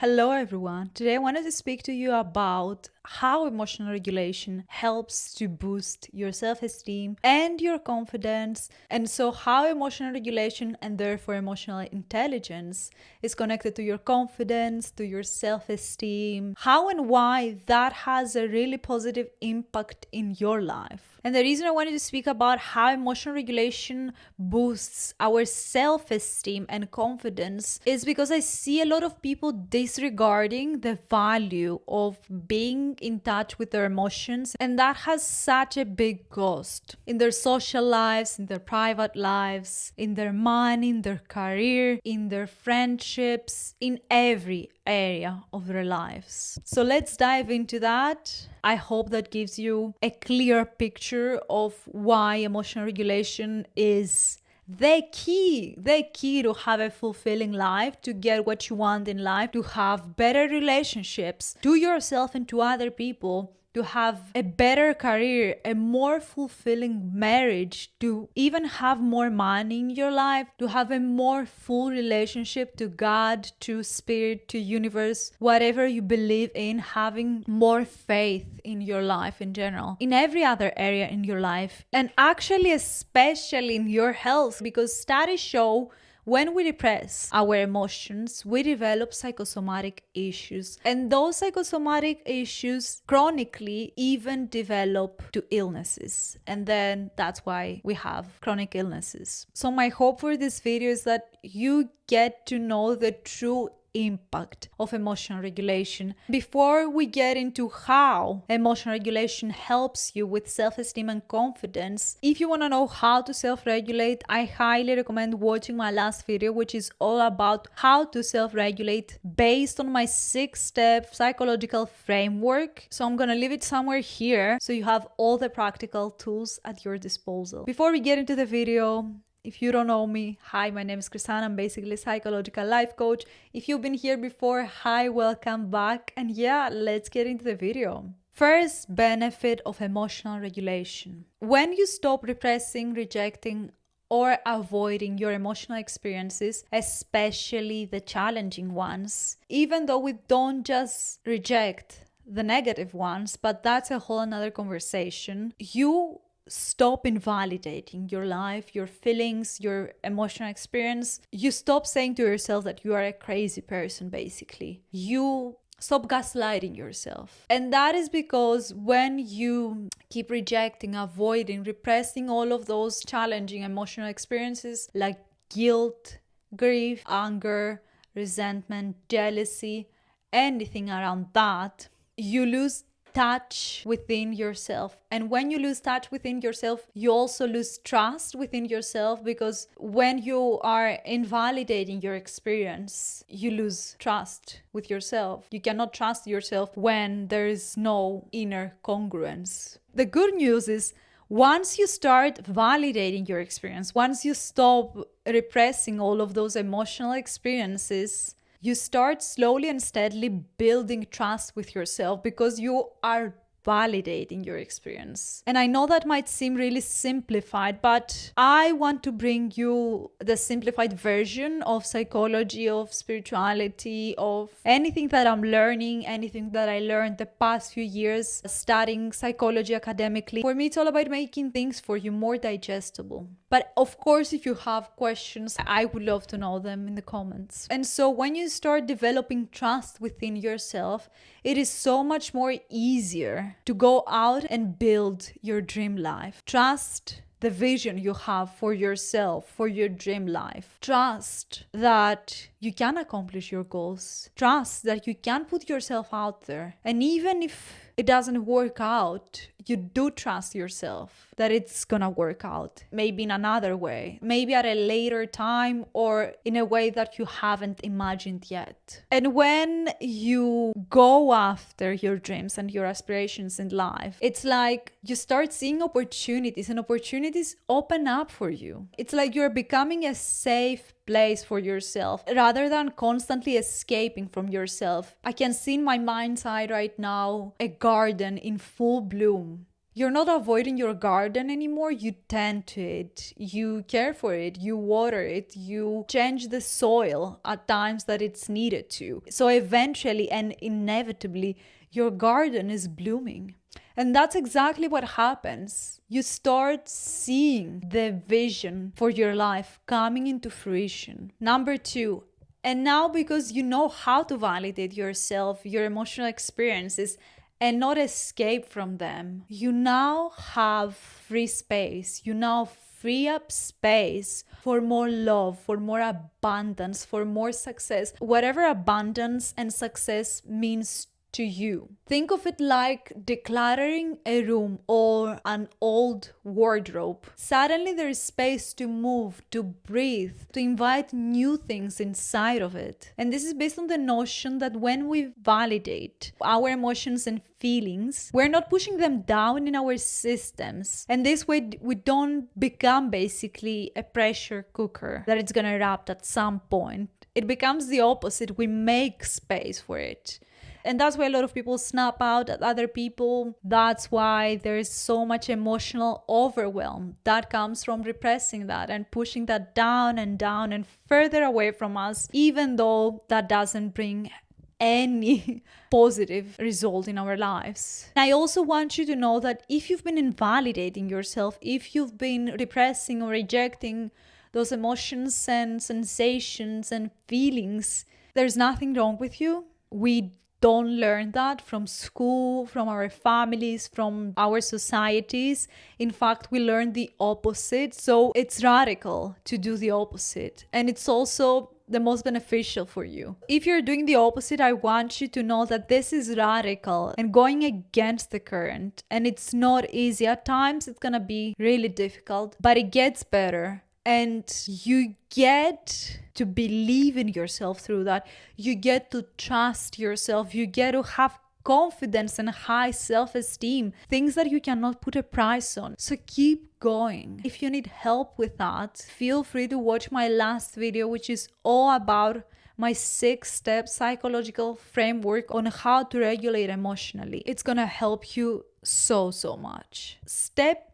Hello everyone. Today I wanted to speak to you about how emotional regulation helps to boost your self-esteem and your confidence. And so how emotional regulation and therefore emotional intelligence is connected to your confidence, to your self-esteem, how and why that has a really positive impact in your life. And the reason I wanted to speak about how emotional regulation boosts our self-esteem and confidence is because I see a lot of people disregarding the value of being in touch with their emotions, and that has such a big cost in their social lives, in their private lives, in their money, in their career, in their friendships, in every area of their lives. So let's dive into that. I hope that gives you a clear picture of why emotional regulation is the key to have a fulfilling life, to get what you want in life, to have better relationships to yourself and to other people, to have a better career, a more fulfilling marriage, to even have more money in your life, to have a more full relationship to God, to spirit, to universe, whatever you believe in, having more faith in your life in general, in every other area in your life, and actually especially in your health, because studies show when we repress our emotions, we develop psychosomatic issues. And those psychosomatic issues chronically even develop to illnesses. And then that's why we have chronic illnesses. So my hope for this video is that you get to know the true impact of emotional regulation. Before we get into how emotional regulation helps you with self-esteem and confidence, if you want to know how to self-regulate, I highly recommend watching my last video, which is all about how to self-regulate based on my 6-step psychological framework. So I'm gonna leave it somewhere here so you have all the practical tools at your disposal. Before we get into the video, if you don't know me, hi, my name is Chrisana. I'm basically a psychological life coach. If you've been here before, hi, welcome back. And yeah, let's get into the video. First benefit of emotional regulation. When you stop repressing, rejecting, or avoiding your emotional experiences, especially the challenging ones, even though we don't just reject the negative ones, but that's a whole another conversation, you stop invalidating your life, your feelings, your emotional experience. You stop saying to yourself that you are a crazy person, basically. You stop gaslighting yourself. And that is because when you keep rejecting, avoiding, repressing all of those challenging emotional experiences like guilt, grief, anger, resentment, jealousy, anything around that, you lose touch within yourself. And when you lose touch within yourself, you also lose trust within yourself, because when you are invalidating your experience, you lose trust with yourself. You cannot trust yourself when there is no inner congruence. The good news is, once you start validating your experience, once you stop repressing all of those emotional experiences, you start slowly and steadily building trust with yourself because you are validating your experience. And I know that might seem really simplified, but I want to bring you the simplified version of psychology, of spirituality, of anything that I'm learning, anything that I learned the past few years studying psychology academically. For me, it's all about making things for you more digestible. But of course, if you have questions, I would love to know them in the comments. And so when you start developing trust within yourself, it is so much more easier to go out and build your dream life. Trust the vision you have for yourself, for your dream life. Trust that you can accomplish your goals. Trust that you can put yourself out there. And even if it doesn't work out, you do trust yourself that it's gonna work out. Maybe in another way, maybe at a later time, or in a way that you haven't imagined yet. And when you go after your dreams and your aspirations in life, it's like you start seeing opportunities, and opportunities open up for you. It's like you're becoming a safe place for yourself rather than constantly escaping from yourself. I can see in my mind's eye right now a garden in full bloom. You're not avoiding your garden anymore. You tend to it. You care for it. You water it. You change the soil at times that it's needed to. So eventually and inevitably, your garden is blooming. And that's exactly what happens. You start seeing the vision for your life coming into fruition. Number 2, and now because you know how to validate yourself, your emotional experiences, and not escape from them, you now have free space. You now free up space for more love, for more abundance, for more success, whatever abundance and success means to you. Think of it like decluttering a room or an old wardrobe. Suddenly there is space to move, to breathe, to invite new things inside of it. And this is based on the notion that when we validate our emotions and feelings, we're not pushing them down in our systems. And this way we don't become basically a pressure cooker that it's gonna erupt at some point. It becomes the opposite. We make space for it. And that's why a lot of people snap out at other people. That's why there's so much emotional overwhelm that comes from repressing that and pushing that down and further away from us, even though that doesn't bring any positive result in our lives. And I also want you to know that if you've been invalidating yourself, if you've been repressing or rejecting those emotions and sensations and feelings, there's nothing wrong with you. We don't learn that from school, from our families, from our societies. In fact, we learn the opposite. So it's radical to do the opposite. And it's also the most beneficial for you. If you're doing the opposite, I want you to know that this is radical and going against the current. And it's not easy. At times, it's gonna be really difficult, but it gets better. And you get to believe in yourself through that. You get to trust yourself. You get to have confidence and high self-esteem, things that you cannot put a price on. So keep going. If you need help with that, feel free to watch my last video, which is all about my 6-step psychological framework on how to regulate emotionally. It's gonna help you so much. Step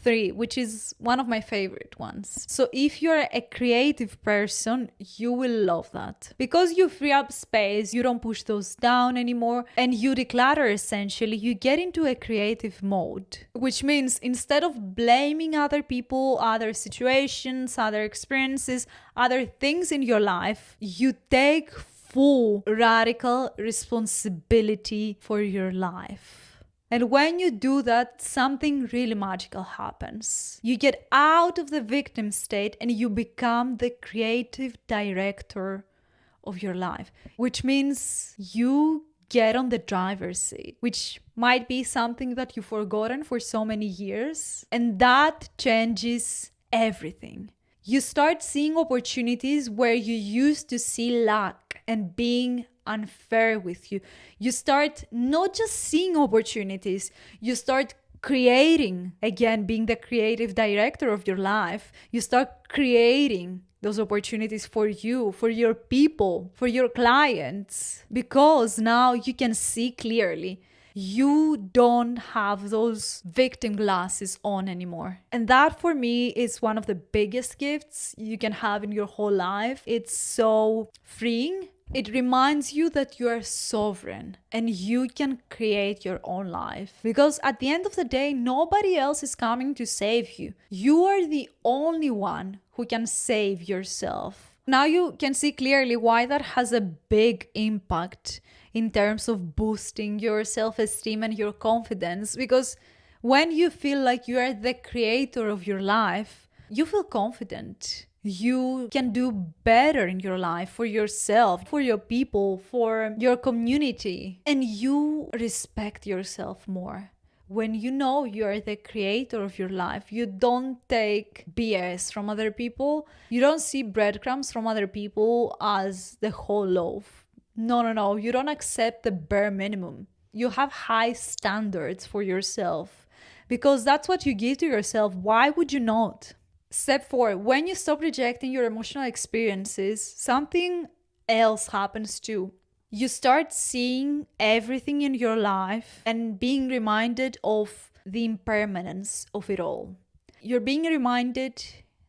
3, which is one of my favorite ones. So if you're a creative person, you will love that. Because you free up space, you don't push those down anymore, and you declutter essentially, you get into a creative mode. Which means instead of blaming other people, other situations, other experiences, other things in your life, you take full radical responsibility for your life. And when you do that, something really magical happens. You get out of the victim state and you become the creative director of your life, which means you get on the driver's seat, which might be something that you've forgotten for so many years. And that changes everything. You start seeing opportunities where you used to see lack and being unfair with you. You start not just seeing opportunities, you start creating, again, being the creative director of your life. You start creating those opportunities for you, for your people, for your clients, because now you can see clearly. You don't have those victim glasses on anymore. And that for me is one of the biggest gifts you can have in your whole life. It's so freeing. It reminds you that you are sovereign and you can create your own life. Because at the end of the day, nobody else is coming to save you. You are the only one who can save yourself. Now you can see clearly why that has a big impact in terms of boosting your self-esteem and your confidence. Because when you feel like you are the creator of your life, you feel confident. You can do better in your life for yourself, for your people, for your community, and you respect yourself more. When you know you are the creator of your life, you don't take BS from other people. You don't see breadcrumbs from other people as the whole loaf. No. You don't accept the bare minimum. You have high standards for yourself because that's what you give to yourself. Why would you not? Step 4, when you stop rejecting your emotional experiences, something else happens too. You start seeing everything in your life and being reminded of the impermanence of it all. You're being reminded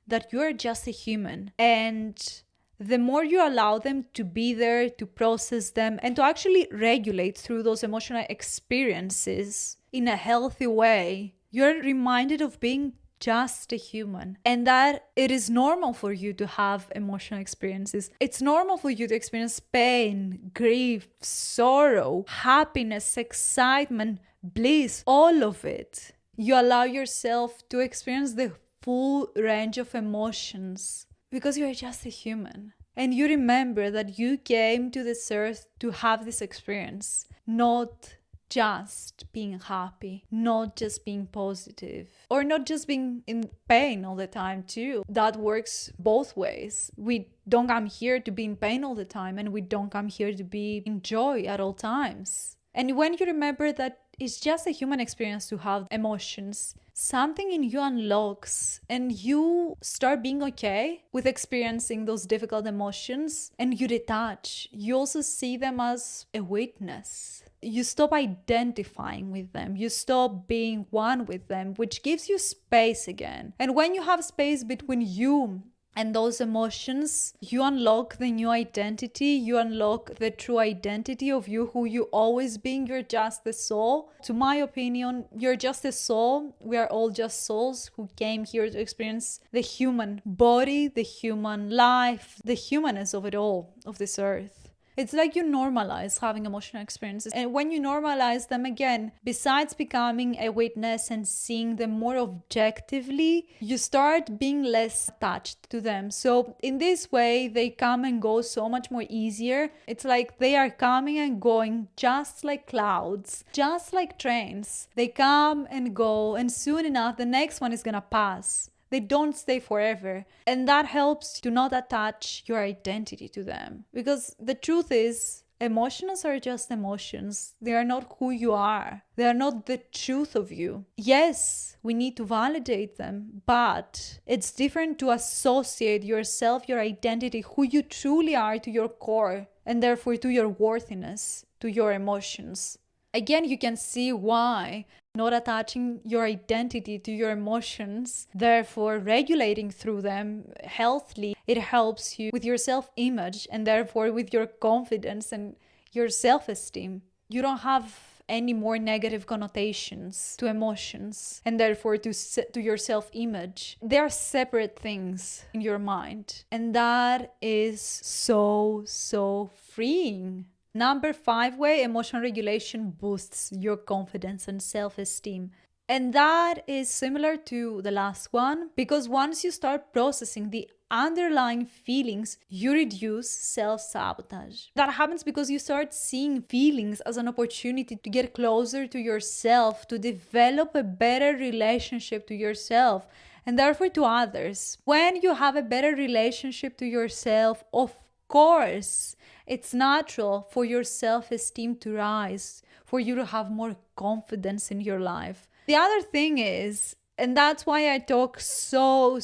that you're just a human, and the more you allow them to be there, to process them, and to actually regulate through those emotional experiences in a healthy way, you're reminded of being just a human, and that it is normal for you to have emotional experiences. It's normal for you to experience pain, grief, sorrow, happiness, excitement, bliss, all of it. You allow yourself to experience the full range of emotions because you're just a human. And you remember that you came to this earth to have this experience, not just being happy, not just being positive, or not just being in pain all the time too. That works both ways. We don't come here to be in pain all the time, and we don't come here to be in joy at all times. And when you remember that it's just a human experience to have emotions, something in you unlocks, and you start being okay with experiencing those difficult emotions, and you detach. You also see them as a witness. You stop identifying with them. You stop being one with them, which gives you space again. And when you have space between you and those emotions, you unlock the new identity. You unlock the true identity of you, who you always being. You're just the soul. To my opinion, you're just a soul. We are all just souls who came here to experience the human body, the human life, the humanness of it all, of this earth. It's like you normalize having emotional experiences. And when you normalize them, again, besides becoming a witness and seeing them more objectively, you start being less attached to them. So in this way, they come and go so much more easier. It's like they are coming and going just like clouds, just like trains. They come and go, and soon enough, the next one is gonna pass. They don't stay forever. And that helps to not attach your identity to them. Because the truth is, emotions are just emotions. They are not who you are. They are not the truth of you. Yes, we need to validate them, but it's different to associate yourself, your identity, who you truly are, to your core, and therefore to your worthiness, to your emotions. Again, you can see why not attaching your identity to your emotions, therefore regulating through them healthily, it helps you with your self-image and therefore with your confidence and your self-esteem. You don't have any more negative connotations to emotions and therefore to your self-image. They are separate things in your mind, and that is so freeing. Number 5 way emotional regulation boosts your confidence and self-esteem. And that is similar to the last one, because once you start processing the underlying feelings, you reduce self-sabotage. That happens because you start seeing feelings as an opportunity to get closer to yourself, to develop a better relationship to yourself and therefore to others. When you have a better relationship to yourself, of course, it's natural for your self-esteem to rise, for you to have more confidence in your life. The other thing is, and that's why I talk so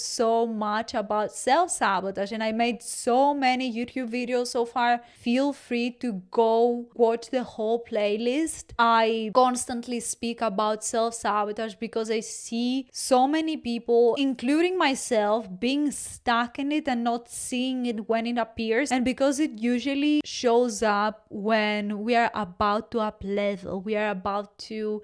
much about self-sabotage, and I made so many YouTube videos so far. Feel free to go watch the whole playlist. I constantly speak about self-sabotage because I see so many people, including myself, being stuck in it and not seeing it when it appears. And because it usually shows up when we are about to up level, we are about to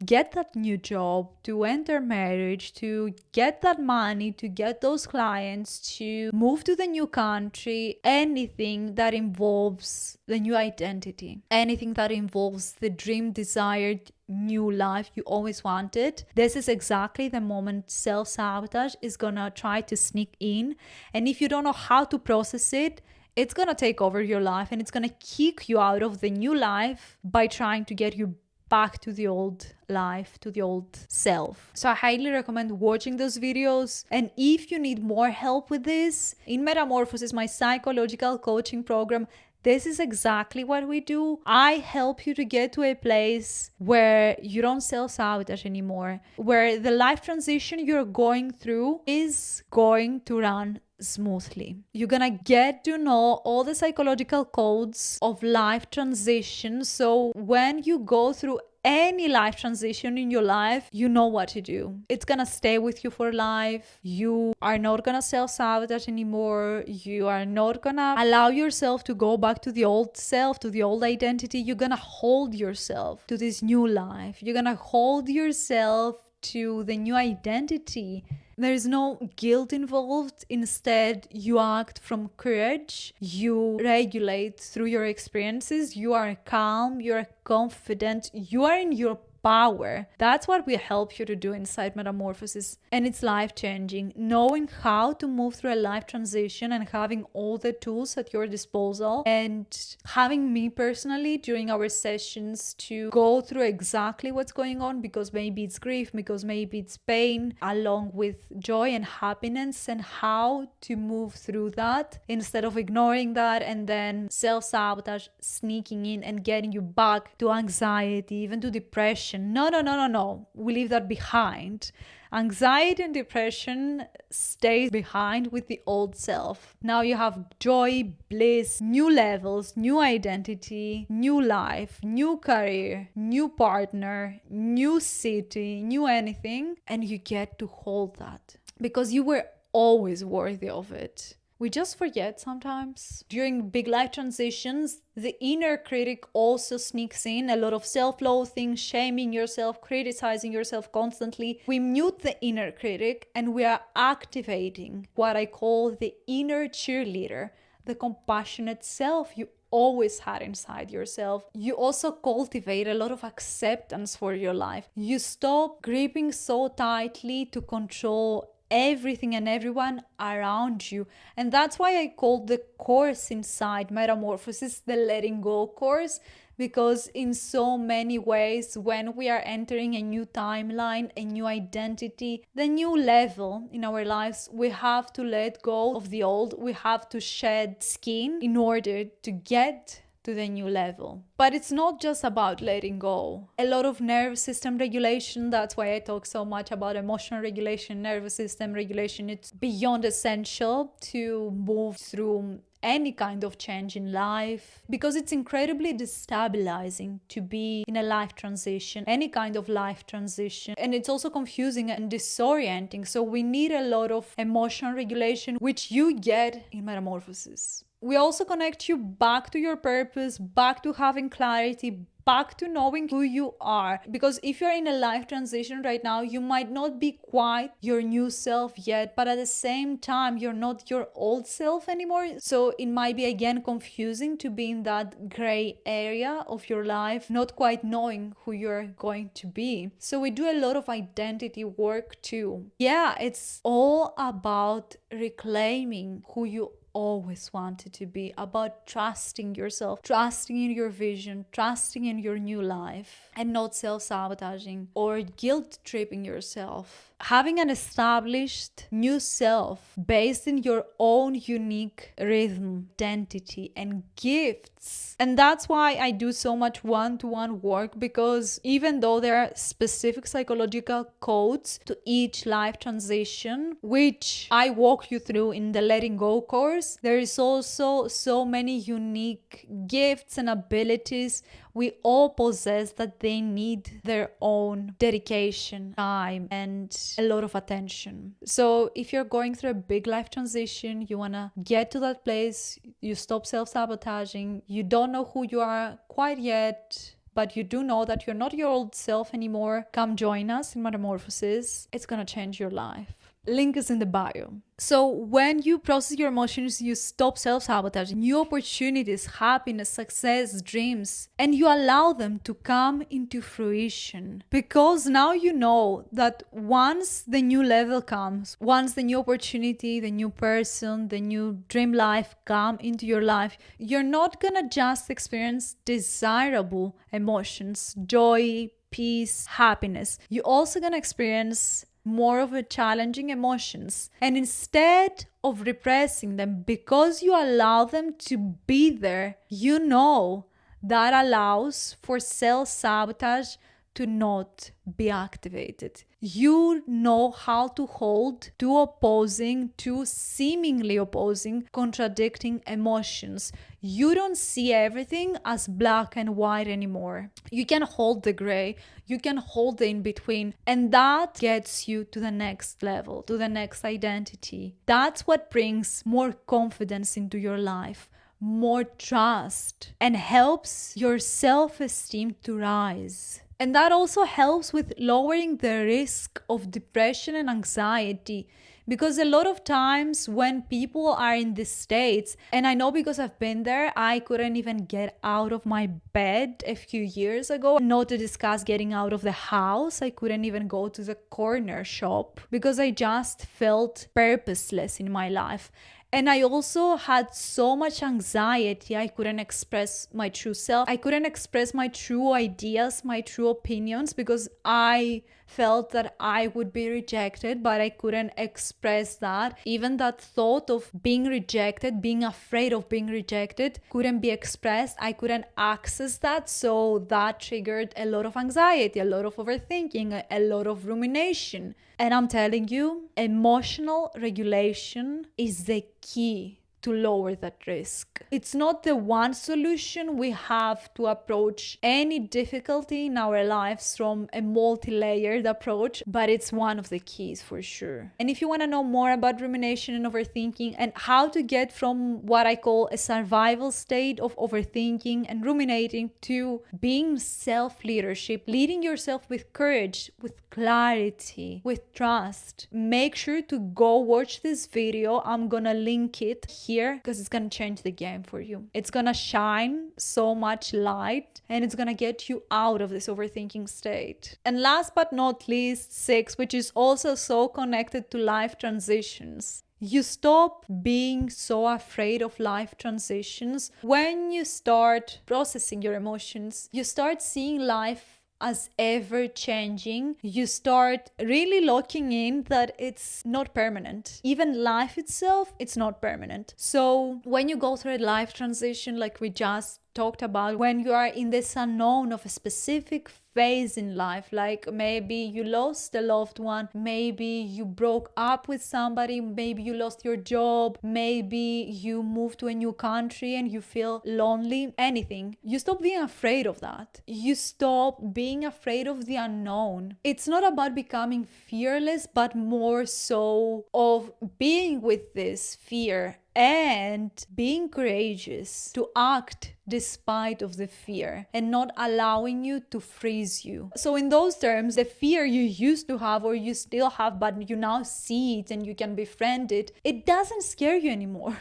get that new job, to enter marriage, to get that money, to get those clients, to move to the new country, anything that involves the new identity, anything that involves the dream, desired new life you always wanted. This is exactly the moment self-sabotage is gonna try to sneak in. And if you don't know how to process it, it's gonna take over your life and it's gonna kick you out of the new life by trying to get you back to the old life, to the old self. So I highly recommend watching those videos. And if you need more help with this, in Metamorphosis, my psychological coaching program, this is exactly what we do. I help you to get to a place where you don't self-sabotage anymore, where the life transition you're going through is going to run smoothly. You're gonna get to know all the psychological codes of life transition. So when you go through any life transition in your life, you know what to do. It's gonna stay with you for life. You are not gonna self-sabotage anymore. You are not gonna allow yourself to go back to the old self, to the old identity. You're gonna hold yourself to this new life. You're gonna hold yourself to the new identity. There is no guilt involved. Instead, you act from courage. You regulate through your experiences. You are calm. You are confident. You are in your power. That's what we help you to do inside Metamorphosis. And it's life-changing. Knowing how to move through a life transition and having all the tools at your disposal, and having me personally during our sessions to go through exactly what's going on, because maybe it's grief, because maybe it's pain, along with joy and happiness, and how to move through that instead of ignoring that and then self-sabotage sneaking in and getting you back to anxiety, even to depression. No. We leave that behind. Anxiety and depression stays behind with the old self. Now you have joy, bliss, new levels, new identity, new life, new career, new partner, new city, new anything, and you get to hold that because you were always worthy of it. We just forget sometimes. During big life transitions, the inner critic also sneaks in. A lot of self-loathing, shaming yourself, criticizing yourself constantly. We mute the inner critic and we are activating what I call the inner cheerleader, the compassionate self you always had inside yourself. You also cultivate a lot of acceptance for your life. You stop gripping so tightly to control everything and everyone around you. And that's why I call the course inside Metamorphosis the letting go course, because in so many ways, when we are entering a new timeline, a new identity, the new level in our lives, we have to let go of the old. We have to shed skin in order to get to the new level. But it's not just about letting go. A lot of nervous system regulation, that's why I talk so much about emotional regulation, nervous system regulation. It's beyond essential to move through any kind of change in life, because it's incredibly destabilizing to be in a life transition, any kind of life transition, and it's also confusing and disorienting. So we need a lot of emotional regulation, which you get in Metamorphosis. We also connect you back to your purpose, back to having clarity, back to knowing who you are. Because if you're in a life transition right now, you might not be quite your new self yet, but at the same time, you're not your old self anymore. So it might be again confusing to be in that gray area of your life, not quite knowing who you're going to be. So we do a lot of identity work too. Yeah, it's all about reclaiming who you always wanted to be, about trusting yourself, trusting in your vision, trusting in your new life, and not self-sabotaging or guilt-tripping yourself. Having an established new self based in your own unique rhythm, identity, and gifts. And that's why I do so much one-to-one work, because even though there are specific psychological codes to each life transition, which I walk you through in the Letting Go course, there is also so many unique gifts and abilities we all possess that they need their own dedication, time, and a lot of attention. So if you're going through a big life transition, you want to get to that place, you stop self-sabotaging, you don't know who you are quite yet, but you do know that you're not your old self anymore, come join us in Metamorphosis. It's going to change your life. Link is in the bio. So when you process your emotions, you stop self-sabotaging, new opportunities, happiness, success, dreams, and you allow them to come into fruition. Because now you know that once the new level comes, once the new opportunity, the new person, the new dream life come into your life, you're not gonna just experience desirable emotions, joy, peace, happiness. You're also gonna experience more of a challenging emotions, and instead of repressing them, because you allow them to be there, you know that allows for self-sabotage to not be activated. You know how to hold two seemingly opposing, contradicting emotions. You don't see everything as black and white anymore. You can hold the gray, you can hold the in between, and that gets you to the next level, to the next identity. That's what brings more confidence into your life, more trust, and helps your self-esteem to rise. And that also helps with lowering the risk of depression and anxiety. Because a lot of times when people are in these states, and I know because I've been there, I couldn't even get out of my bed a few years ago. Not to discuss getting out of the house, I couldn't even go to the corner shop because I just felt purposeless in my life. And I also had so much anxiety. I couldn't express my true self. I couldn't express my true ideas, my true opinions, because I felt that I would be rejected, but I couldn't express that. Even that thought of being rejected, being afraid of being rejected, couldn't be expressed. I couldn't access that. So that triggered a lot of anxiety, a lot of overthinking, a lot of rumination. And I'm telling you, emotional regulation is the key to lower that risk. It's not the one solution we have to approach any difficulty in our lives from a multi-layered approach, but it's one of the keys for sure. And if you want to know more about rumination and overthinking and how to get from what I call a survival state of overthinking and ruminating to being self-leadership, leading yourself with courage, with clarity, with trust, make sure to go watch this video. I'm gonna link it here because it's gonna change the game for you. It's gonna shine so much light and it's gonna get you out of this overthinking state. And last but not least, 6, which is also so connected to life transitions. You stop being so afraid of life transitions. When you start processing your emotions, you start seeing life as ever changing. You start really locking in that it's not permanent. Even life itself, it's not permanent. So when you go through a life transition like we just talked about, when you are in this unknown of a specific phase in life, like maybe you lost a loved one, maybe you broke up with somebody, maybe you lost your job, maybe you moved to a new country and you feel lonely, anything, you stop being afraid of that. You stop being afraid of the unknown. It's not about becoming fearless, but more so of being with this fear and being courageous to act despite of the fear and not allowing you to freeze you. So in those terms, the fear you used to have or you still have, but you now see it and you can befriend it, it doesn't scare you anymore.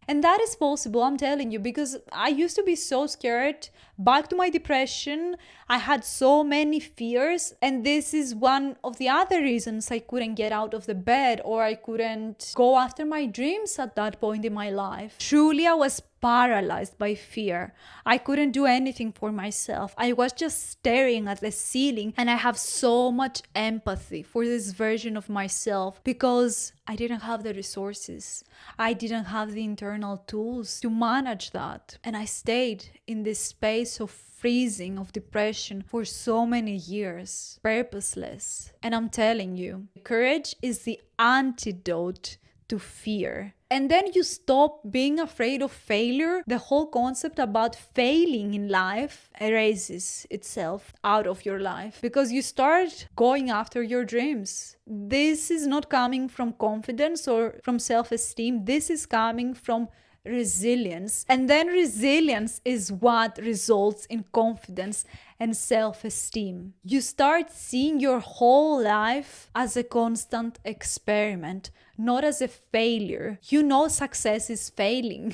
And that is possible, I'm telling you, because I used to be so scared. Back to my depression, I had so many fears, and this is one of the other reasons I couldn't get out of the bed or I couldn't go after my dreams at that point in my life. Truly, I was paralyzed by fear. I couldn't do anything for myself. I was just staring at the ceiling, and I have so much empathy for this version of myself because I didn't have the resources. I didn't have the internal tools to manage that. And I stayed in this space of freezing, of depression for so many years, purposeless. And I'm telling you, courage is the antidote to fear. And then you stop being afraid of failure. The whole concept about failing in life erases itself out of your life because you start going after your dreams. This is not coming from confidence or from self-esteem. This is coming from resilience. And then resilience is what results in confidence and self-esteem. You start seeing your whole life as a constant experiment, not as a failure. You know success is failing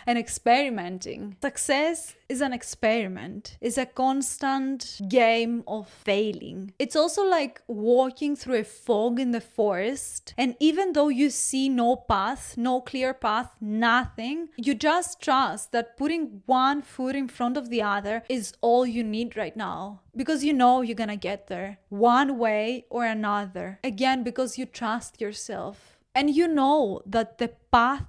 and experimenting. Success is an experiment. It's a constant game of failing. It's also like walking through a fog in the forest, and even though you see no path, no clear path, nothing, you just trust that putting one foot in front of the other is all you need right now. Because you know you're gonna get there one way or another. Again, because you trust yourself. And you know that the path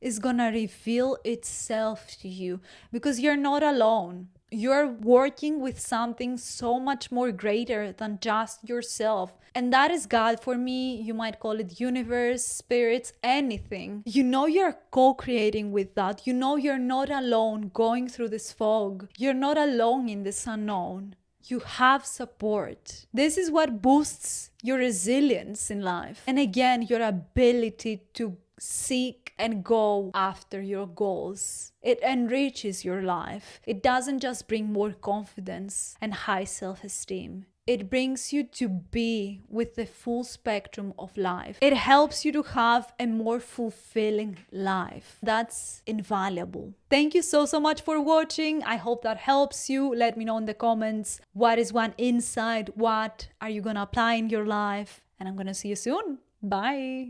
is gonna reveal itself to you because you're not alone. You're working with something so much more greater than just yourself. And that is God. For me, you might call it universe, spirits, anything. You know you're co-creating with that. You know you're not alone going through this fog. You're not alone in this unknown. You have support. This is what boosts your resilience in life. And again, your ability to seek and go after your goals. It enriches your life. It doesn't just bring more confidence and high self-esteem. It brings you to be with the full spectrum of life. It helps you to have a more fulfilling life. That's invaluable. Thank you so much for watching. I hope that helps you. Let me know in the comments what is one insight, what are you gonna apply in your life, and I'm gonna see you soon. Bye.